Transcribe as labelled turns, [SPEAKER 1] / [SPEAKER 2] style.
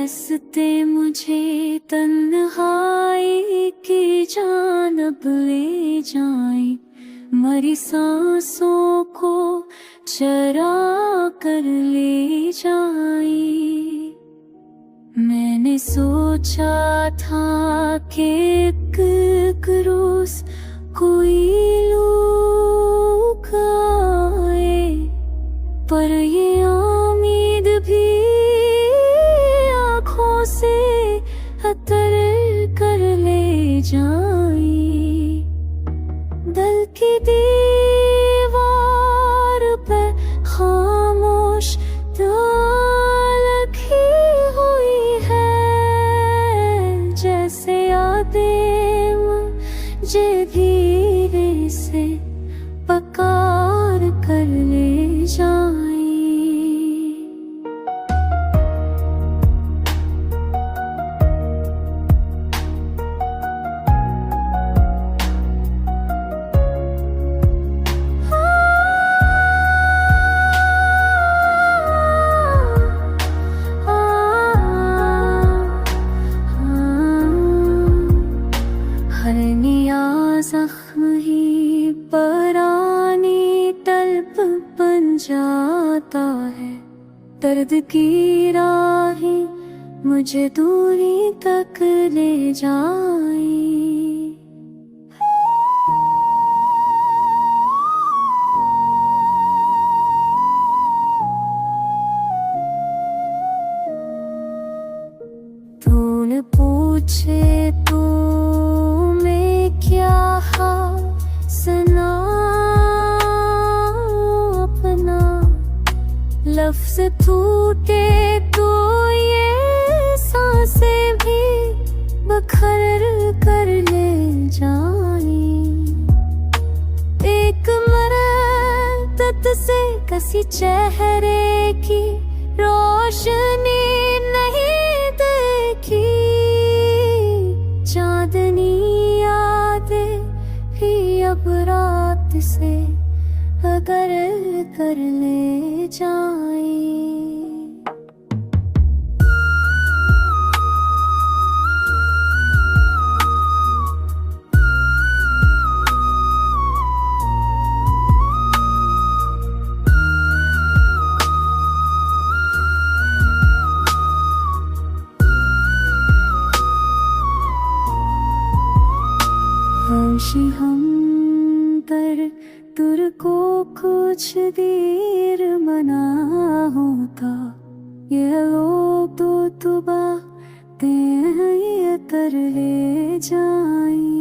[SPEAKER 1] रास्ते मुझे तन्हाई की जानब ले जाए, मरी सांसों को चरा कर ले जाए। मैंने सोचा था कि एक रोज कोई लोग आए, पर ये उम्मीद भी आँखों से अतर कर ले जाए। दिल की दीवार पर खामोश लगी हुई है, जैसे यादें मुझे धीरे से पुकार कर ले जाए। जख्म ही परानी तलब बन जाता है, दर्द की राहें मुझे दूरी तक ले जाए। तूने पूछे तो क्या सुना अपना, लफ्ज़ टूटे तो ये सांसें भी बखर कर ले जाए। एक मरदत से किसी चेहरे की रोशनी नहीं देखी, चांदनी भी अब रात से अगर कर ले जाए। खामोशी हम पर तुर को कुछ देर मना होता, ये लोग तो बातें ये कर ले जाए।